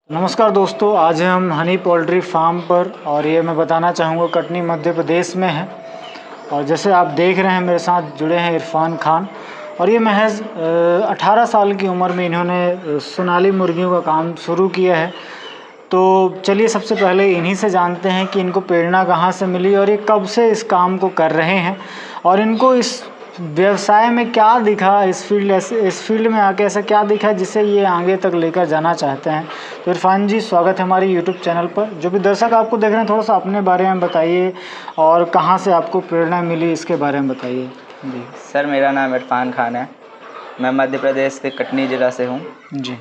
नमस्कार दोस्तों, आज हम हनी पोल्ट्री फार्म पर और ये मैं बताना चाहूँगा कटनी मध्य प्रदेश में है। और जैसे आप देख रहे हैं मेरे साथ जुड़े हैं इरफान खान और ये महज 18 साल की उम्र में इन्होंने सोनाली मुर्गियों का काम शुरू किया है। तो चलिए सबसे पहले इन्हीं से जानते हैं कि इनको प्रेरणा कहाँ से मिली और ये कब से इस काम को कर रहे हैं और इनको इस व्यवसाय में क्या दिखा, इस फील्ड में आके ऐसा क्या दिखा जिससे ये आगे तक लेकर जाना चाहते हैं। तो इरफान जी, स्वागत है हमारे यूट्यूब चैनल पर। जो भी दर्शक आपको देख रहे हैं, थोड़ा सा अपने बारे में बताइए और कहाँ से आपको प्रेरणा मिली इसके बारे में बताइए। जी सर, मेरा नाम इरफान खान है। मैं मध्य प्रदेश के कटनी ज़िला से हूँ। जी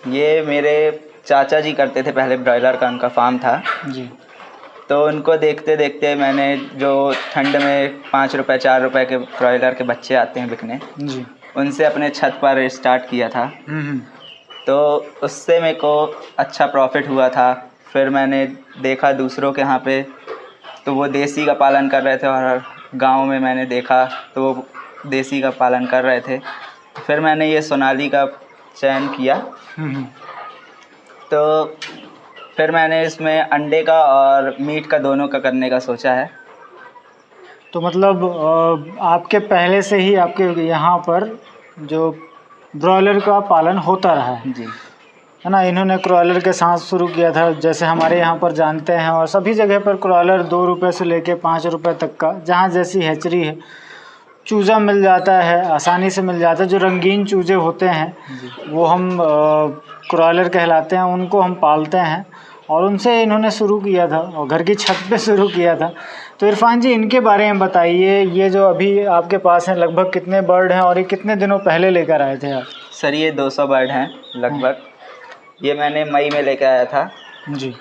ये मेरे चाचा जी करते थे, पहले ब्रॉयलर का उनका फार्म था। जी तो उनको देखते देखते मैंने, जो ठंड में 5 रुपये 4 रुपये के ब्रॉयलर के बच्चे आते हैं बिकने, जी उनसे अपने छत पर स्टार्ट किया था। तो उससे मेरे को अच्छा प्रॉफिट हुआ था। फिर मैंने देखा दूसरों के यहाँ पे, तो वो देसी का पालन कर रहे थे और गांव में मैंने देखा तो वो देसी का पालन कर रहे थे। फिर मैंने ये सोनाली का चयन किया। तो फिर मैंने इसमें अंडे का और मीट का दोनों का करने का सोचा है। तो मतलब आपके पहले से ही आपके यहाँ पर जो ब्रॉयलर का पालन होता रहा है जी, है ना। इन्होंने क्रॉयलर के साथ शुरू किया था, जैसे हमारे यहाँ पर जानते हैं, और सभी जगह पर क्रॉयलर 2 रुपये से लेके 5 रुपये तक का, जहाँ जैसी हैचरी है, चूज़ा मिल जाता है, आसानी से मिल जाता है। जो रंगीन चूज़े होते हैं वो हम क्रॉयलर कहलाते हैं, उनको हम पालते हैं और उनसे इन्होंने शुरू किया था और घर की छत पे शुरू किया था। तो इरफान जी, इनके बारे में बताइए, ये जो अभी आपके पास हैं लगभग कितने बर्ड हैं और ये कितने दिनों पहले लेकर आए थे आप? सर ये 200 बर्ड हैं लगभग। ये मैंने मई में लेकर आया था। जी,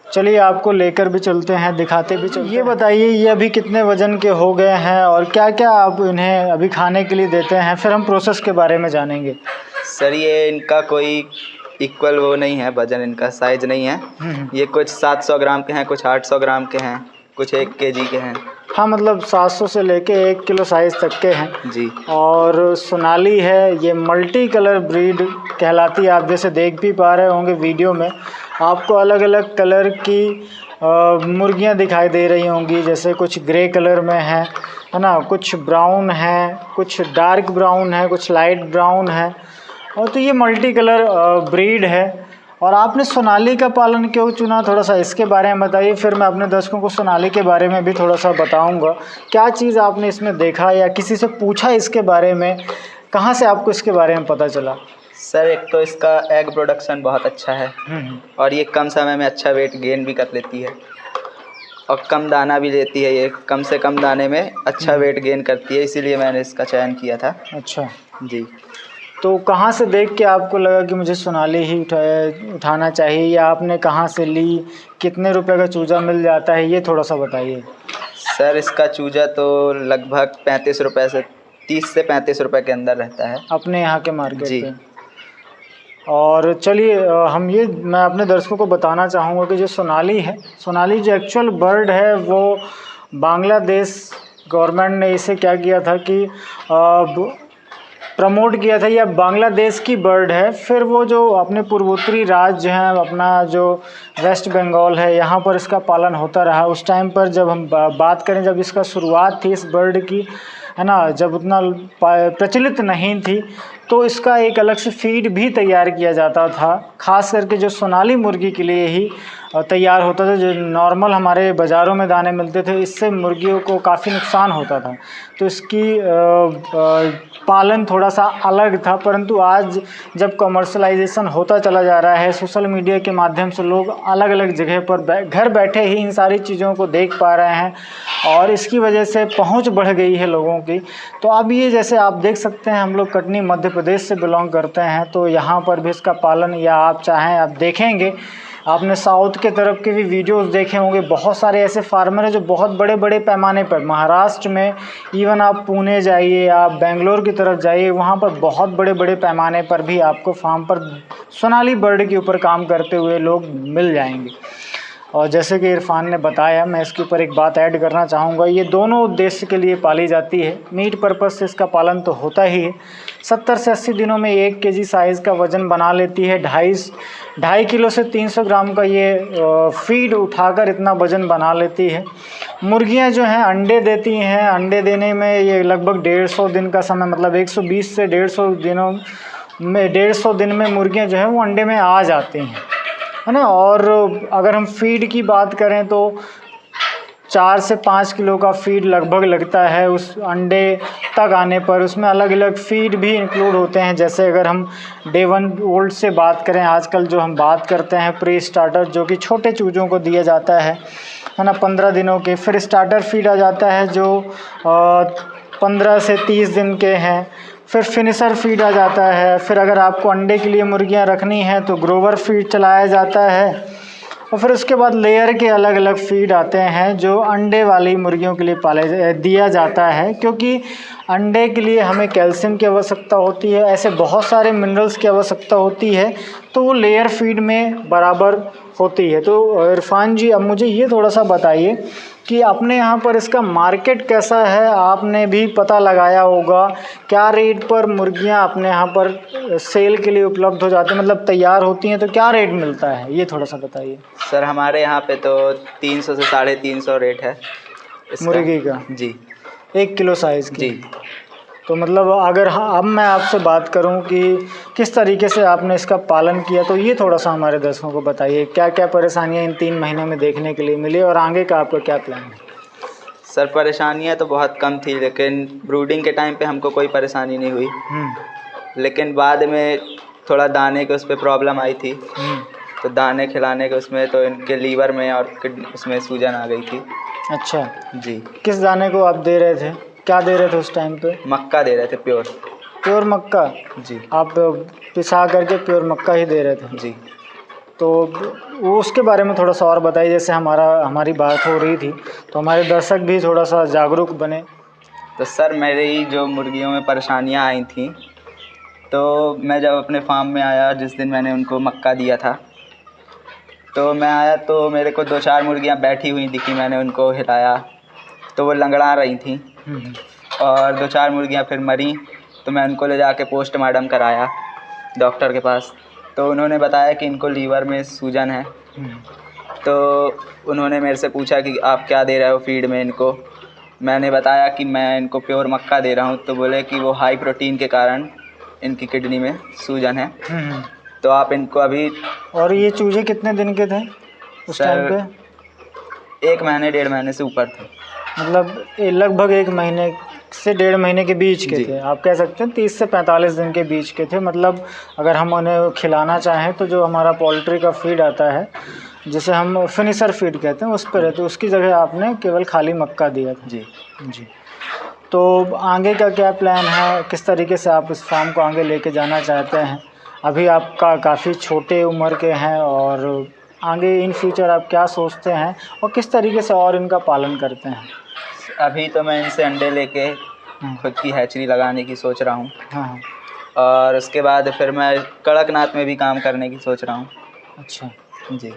चलिए आपको लेकर भी चलते हैं, दिखाते भी चलते हैं। ये बताइए, ये अभी कितने वज़न के हो गए हैं और क्या क्या आप इन्हें अभी खाने के लिए देते हैं, फिर हम प्रोसेस के बारे में जानेंगे। सर ये इनका कोई इक्वल वो नहीं है, वजन इनका साइज़ नहीं है। ये कुछ 700 ग्राम के हैं, कुछ 800 ग्राम के हैं, कुछ 1 केजी के हैं। हाँ, मतलब 700 से लेके 1 किलो साइज़ तक के हैं जी। और सोनाली है, ये मल्टी कलर ब्रीड कहलाती है। आप जैसे देख भी पा रहे होंगे वीडियो में, आपको अलग अलग कलर की मुर्गियाँ दिखाई दे रही होंगी। जैसे कुछ ग्रे कलर में है ना, कुछ ब्राउन है, कुछ डार्क ब्राउन है, कुछ लाइट ब्राउन है। और तो ये मल्टी कलर ब्रीड है। और आपने सोनाली का पालन क्यों चुना, थोड़ा सा इसके बारे में बताइए। फिर मैं अपने दर्शकों को सोनाली के बारे में भी थोड़ा सा बताऊंगा। क्या चीज़ आपने इसमें देखा या किसी से पूछा इसके बारे में, कहाँ से आपको इसके बारे में पता चला? सर एक तो इसका एग प्रोडक्शन बहुत अच्छा है और ये कम समय में अच्छा वेट गेन भी कर लेती है और कम दाना भी लेती है। ये कम से कम दाने में अच्छा वेट गेन करती है, इसीलिए मैंने इसका चयन किया था। अच्छा, जी। तो कहाँ से देख के आपको लगा कि मुझे सोनाली ही उठाना चाहिए, या आपने कहाँ से ली, कितने रुपए का चूज़ा मिल जाता है, ये थोड़ा सा बताइए। सर इसका चूजा तो लगभग 35 रुपये से 30 से 35 रुपये के अंदर रहता है अपने यहाँ के मार्केट जी। पे। और चलिए मैं अपने दर्शकों को बताना चाहूँगा कि जो सोनाली है, सोनाली जो एक्चुअल बर्ड है वो बांग्लादेश गवर्नमेंट ने इसे क्या किया था कि प्रमोट किया था। यह बांग्लादेश की बर्ड है। फिर वो जो अपने पूर्वोत्तरी राज्य हैं, अपना जो वेस्ट बंगाल है, यहाँ पर इसका पालन होता रहा। उस टाइम पर जब हम बात करें, जब इसका शुरुआत थी इस बर्ड की, है ना, जब उतना प्रचलित नहीं थी, तो इसका एक अलग से फीड भी तैयार किया जाता था, ख़ास करके जो सोनाली मुर्गी के लिए ही तैयार होता था। जो नॉर्मल हमारे बाज़ारों में दाने मिलते थे, इससे मुर्गियों को काफ़ी नुकसान होता था। तो इसकी पालन थोड़ा सा अलग था। परंतु आज जब कमर्शलाइजेशन होता चला जा रहा है, सोशल मीडिया के माध्यम से लोग अलग अलग जगह पर घर बैठे ही इन सारी चीज़ों को देख पा रहे हैं और इसकी वजह से पहुंच बढ़ गई है लोगों की। तो अब ये जैसे आप देख सकते हैं, हम लोग कटनी मध्य प्रदेश से बिलोंग करते हैं, तो यहाँ पर भी इसका पालन, या आप चाहें आप देखेंगे, आपने साउथ के तरफ के भी वीडियोस देखे होंगे। बहुत सारे ऐसे फार्मर हैं जो बहुत बड़े बड़े पैमाने पर, महाराष्ट्र में, इवन आप पुणे जाइए, आप बेंगलोर की तरफ जाइए, वहाँ पर बहुत बड़े बड़े पैमाने पर भी आपको फार्म पर सोनाली बर्ड के ऊपर काम करते हुए लोग मिल जाएंगे। और जैसे कि इरफान ने बताया, मैं इसके ऊपर एक बात ऐड करना चाहूँगा, ये दोनों उद्देश्य के लिए पाली जाती है। मीट पर्पज़ से इसका पालन तो होता ही है। 70 से 80 दिनों में 1 केजी साइज़ का वज़न बना लेती है। 2.5 किलो से 300 ग्राम का ये फीड उठाकर इतना वज़न बना लेती है। मुर्गियाँ जो हैं अंडे देती हैं। अंडे देने में ये लगभग 150 दिन का समय, मतलब 120 से 150 दिन में मुर्गियाँ जो हैं वो अंडे में आ जाती हैं, है ना। और अगर हम फीड की बात करें तो 4 से 5 किलो का फीड लगभग लगता है उस अंडे तक आने पर। उसमें अलग अलग फीड भी इंक्लूड होते हैं, जैसे अगर हम डे 1 ओल्ड से बात करें, आजकल जो हम बात करते हैं प्री स्टार्टर, जो कि छोटे चूज़ों को दिया जाता है ना, 15 दिनों के। फिर स्टार्टर फीड आ जाता है जो 15 से 30 दिन के हैं। फिर फिनिशर फीड आ जाता है। फिर अगर आपको अंडे के लिए मुर्गियां रखनी हैं तो ग्रोवर फीड चलाया जाता है। और फिर उसके बाद लेयर के अलग अलग फीड आते हैं जो अंडे वाली मुर्गियों के लिए दिया जाता है, क्योंकि अंडे के लिए हमें कैल्शियम की आवश्यकता होती है, ऐसे बहुत सारे मिनरल्स की आवश्यकता होती है, तो वो लेयर फीड में बराबर होती है। तो इरफान जी, अब मुझे ये थोड़ा सा बताइए कि अपने यहाँ पर इसका मार्केट कैसा है। आपने भी पता लगाया होगा, क्या रेट पर मुर्गियाँ अपने यहाँ पर सेल के लिए उपलब्ध हो जाती हैं, मतलब तैयार होती हैं, तो क्या रेट मिलता है, ये थोड़ा सा बताइए। सर हमारे यहाँ पे तो 300 से 350 रेट है इसका। मुर्गी का जी 1 किलो साइज़ की। जी। तो मतलब अगर अब मैं आपसे बात करूं कि किस तरीके से आपने इसका पालन किया, तो ये थोड़ा सा हमारे दर्शकों को बताइए, क्या क्या परेशानियां इन 3 महीनों में देखने के लिए मिली और आगे का आपका क्या प्लान है। सर परेशानियाँ तो बहुत कम थी, लेकिन ब्रूडिंग के टाइम पे हमको कोई परेशानी नहीं हुई। लेकिन बाद में थोड़ा दाने के उस पर प्रॉब्लम आई थी, तो दाने खिलाने के उसमें तो इनके लीवर में और उसमें सूजन आ गई थी। अच्छा जी। किस दाने को आप दे रहे थे, क्या दे रहे थे उस टाइम पे। मक्का दे रहे थे, प्योर मक्का। जी। आप पिसा करके प्योर मक्का ही दे रहे थे। जी। तो वो उसके बारे में थोड़ा सा और बताइए। जैसे हमारी बात हो रही थी तो हमारे दर्शक भी थोड़ा सा जागरूक बने। तो सर मेरी जो मुर्गियों में परेशानियां आई थी, तो मैं जब अपने फार्म में आया, जिस दिन मैंने उनको मक्का दिया था, तो मैं आया तो मेरे को 2-4 मुर्गियां बैठी हुई दिखी। मैंने उनको हिलाया तो वो लंगड़ा रही थी, और 2-4 मुर्गियां फिर मरी। तो मैं उनको ले जाके पोस्टमार्टम कराया डॉक्टर के पास, तो उन्होंने बताया कि इनको लीवर में सूजन है। तो उन्होंने मेरे से पूछा कि आप क्या दे रहे हो फीड में इनको। मैंने बताया कि मैं इनको प्योर मक्का दे रहा हूँ। तो बोले कि वो हाई प्रोटीन के कारण इनकी किडनी में सूजन है, तो आप इनको अभी। और ये चूजे कितने दिन के थे उस टाइम पे। 1 महीने 1.5 महीने से ऊपर थे, मतलब लगभग 1 महीने से 1.5 महीने के बीच के थे। आप कह सकते हैं 30 से 45 दिन के बीच के थे। मतलब अगर हम उन्हें खिलाना चाहें तो जो हमारा पोल्ट्री का फीड आता है, जिसे हम फिनिशर फीड कहते हैं, उस पर रहते, उसकी जगह आपने केवल खाली मक्का दिया था। जी जी। तो आगे का क्या प्लान है, किस तरीके से आप इस फार्म को आगे लेके जाना चाहते हैं। अभी आपका काफ़ी छोटे उम्र के हैं, और आगे इन फ्यूचर आप क्या सोचते हैं और किस तरीके से और इनका पालन करते हैं। अभी तो मैं इनसे अंडे लेके खुद की हैचरी लगाने की सोच रहा हूँ। हाँ। और उसके बाद फिर मैं कड़कनाथ में भी काम करने की सोच रहा हूँ। अच्छा जी।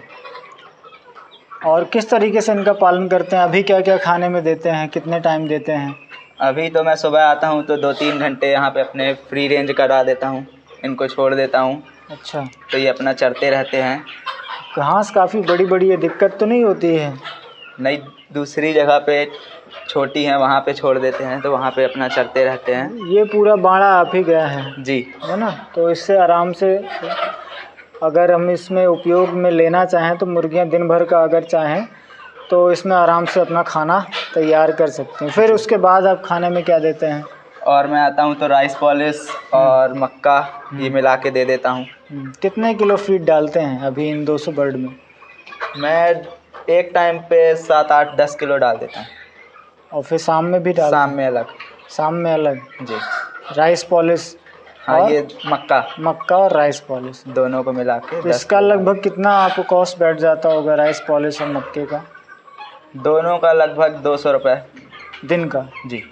और किस तरीके से इनका पालन करते हैं, अभी क्या क्या खाने में देते हैं, कितने टाइम देते हैं। अभी तो मैं सुबह आता हूँ तो 2-3 घंटे यहाँ पे अपने फ्री रेंज करा देता हूँ, इनको छोड़ देता हूँ। अच्छा। तो ये अपना चरते रहते हैं। घास काफ़ी बड़ी बड़ी है, दिक्कत तो नहीं होती है। नहीं, दूसरी जगह पे छोटी है, वहाँ पे छोड़ देते हैं, तो वहाँ पे अपना चरते रहते हैं। ये पूरा बाड़ा आप ही गया है जी, है ना। तो इससे आराम से अगर हम इसमें उपयोग में लेना चाहें तो मुर्गियां दिन भर का अगर चाहें तो इसमें आराम से अपना खाना तैयार कर सकते हैं। फिर उसके बाद आप खाने में क्या देते हैं। और मैं आता हूँ तो राइस पॉलिश और मक्का ये मिला के दे देता हूँ। कितने किलो फीड डालते हैं अभी इन 200 बर्ड में। मैं एक टाइम पे 7-8-10 किलो डाल देता हूँ, और फिर शाम में भी डालते शाम में अलग। शाम में अलग। जी। Rice polish. हाँ, और ये मक्का और राइस पॉलिश दोनों को मिला के तो इसका लगभग कितना आपको कॉस्ट बैठ जाता होगा, राइस पॉलिश और मक्के का। दोनों का लगभग 200 रुपये दिन का। जी।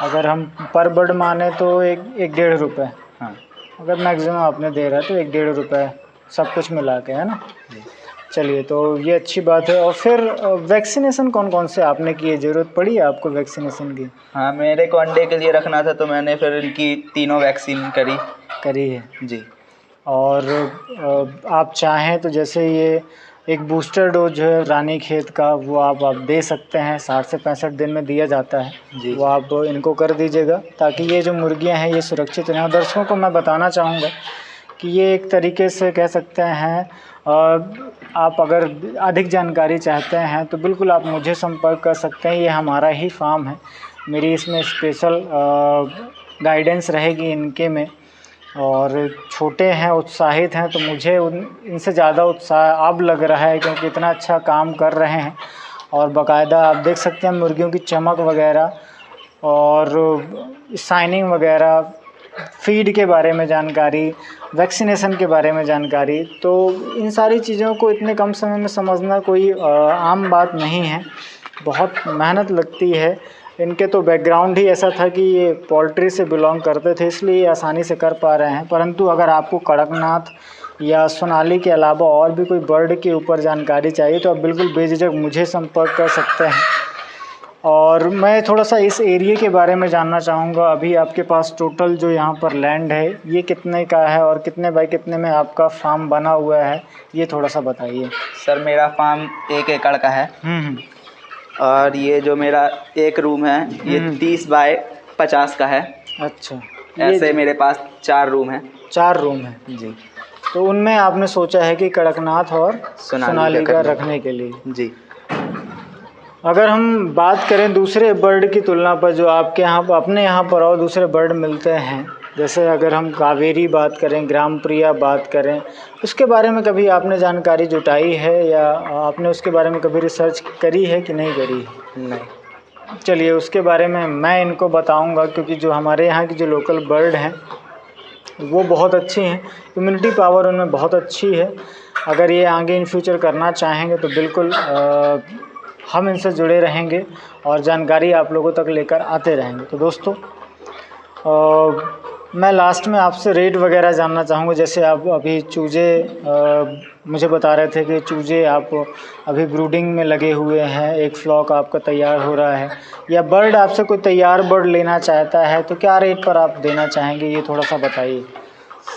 अगर हम पर बर्ड माने तो एक 1.5 रुपये। हाँ। अगर मैक्सिमम आपने दे रहा है तो 1-1.5 रुपये सब कुछ मिला के, है ना। जी। चलिए, तो ये अच्छी बात है। और फिर वैक्सीनेशन कौन कौन से आपने किए? ज़रूरत पड़ी है आपको वैक्सीनेशन की? हाँ, मेरे को अंडे के लिए रखना था तो मैंने फिर इनकी तीनों वैक्सीन करी है। जी। और आप चाहें तो जैसे ये एक बूस्टर डोज है रानीखेत का, वो आप दे सकते हैं, 60 से 65 दिन में दिया जाता है। जी। वो आप इनको कर दीजिएगा ताकि ये जो मुर्गियां हैं ये सुरक्षित रहें। और दर्शकों को मैं बताना चाहूँगा कि ये एक तरीके से कह सकते हैं, आप अगर अधिक जानकारी चाहते हैं तो बिल्कुल आप मुझे संपर्क कर सकते हैं। ये हमारा ही फार्म है, मेरी इसमें स्पेशल गाइडेंस रहेगी इनके में। और छोटे हैं, उत्साहित हैं, तो मुझे इनसे ज़्यादा उत्साह अब लग रहा है क्योंकि इतना अच्छा काम कर रहे हैं। और बाकायदा आप देख सकते हैं मुर्गियों की चमक वगैरह और शाइनिंग वगैरह, फीड के बारे में जानकारी, वैक्सीनेशन के बारे में जानकारी। तो इन सारी चीज़ों को इतने कम समय में समझना कोई आम बात नहीं है, बहुत मेहनत लगती है। इनके तो बैकग्राउंड ही ऐसा था कि ये पोल्ट्री से बिलोंग करते थे, इसलिए आसानी से कर पा रहे हैं। परंतु अगर आपको कड़कनाथ या सोनाली के अलावा और भी कोई बर्ड के ऊपर जानकारी चाहिए तो आप बिल्कुल बेझिझक मुझे संपर्क कर सकते हैं। और मैं थोड़ा सा इस एरिया के बारे में जानना चाहूँगा। अभी आपके पास टोटल जो यहाँ पर लैंड है ये कितने का है और कितने बाई कितने में आपका फार्म बना हुआ है, ये थोड़ा सा बताइए। सर, मेरा फार्म 1 एकड़ का है। और ये जो मेरा एक रूम है ये 30 बाय 50 का है। अच्छा, ऐसे मेरे पास 4 रूम हैं। 4 रूम है जी। तो उनमें आपने सोचा है कि कड़कनाथ और सोनाली का रखने के लिए। जी। अगर हम बात करें दूसरे बर्ड की तुलना पर, जो आपके यहाँ अपने यहाँ पर और दूसरे बर्ड मिलते हैं, जैसे अगर हम कावेरी बात करें, ग्राम प्रिया बात करें, उसके बारे में कभी आपने जानकारी जुटाई है या आपने उसके बारे में कभी रिसर्च करी है कि नहीं करी? नहीं। चलिए, उसके बारे में मैं इनको बताऊंगा क्योंकि जो हमारे यहाँ की जो लोकल बर्ड हैं वो बहुत अच्छी हैं, इम्यूनिटी पावर उनमें बहुत अच्छी है। अगर ये आगे इन फ्यूचर करना चाहेंगे तो बिल्कुल हम इनसे जुड़े रहेंगे और जानकारी आप लोगों तक लेकर आते रहेंगे। तो दोस्तों, मैं लास्ट में आपसे रेट वगैरह जानना चाहूँगा। जैसे आप अभी चूजे मुझे बता रहे थे कि चूजे आप अभी ब्रूडिंग में लगे हुए हैं, एक फ्लॉक आपका तैयार हो रहा है, या बर्ड आपसे कोई तैयार बर्ड लेना चाहता है तो क्या रेट पर आप देना चाहेंगे, ये थोड़ा सा बताइए।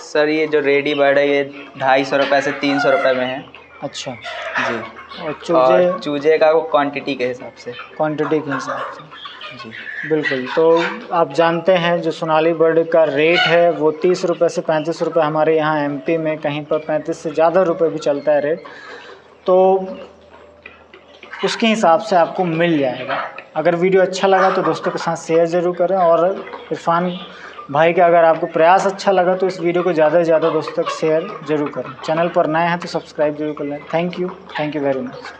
सर, ये जो रेडी बर्ड है ये 250 रुपये से 300 रुपये में है। अच्छा जी। और चूजे का वो क्वांटिटी के हिसाब से। क्वांटिटी के हिसाब से, जी बिल्कुल। तो आप जानते हैं जो सोनाली बर्ड का रेट है वो 30 रुपये से 35 रुपये, हमारे यहाँ एमपी में कहीं पर 35 से ज़्यादा रुपये भी चलता है रेट, तो उसके हिसाब से आपको मिल जाएगा। अगर वीडियो अच्छा लगा तो दोस्तों के साथ शेयर ज़रूर करें। और इरफान भाई का अगर आपको प्रयास अच्छा लगा तो इस वीडियो को ज़्यादा से ज़्यादा दोस्तों तक शेयर ज़रूर करें। चैनल पर नए हैं तो सब्सक्राइब जरूर कर लें। Thank you very much.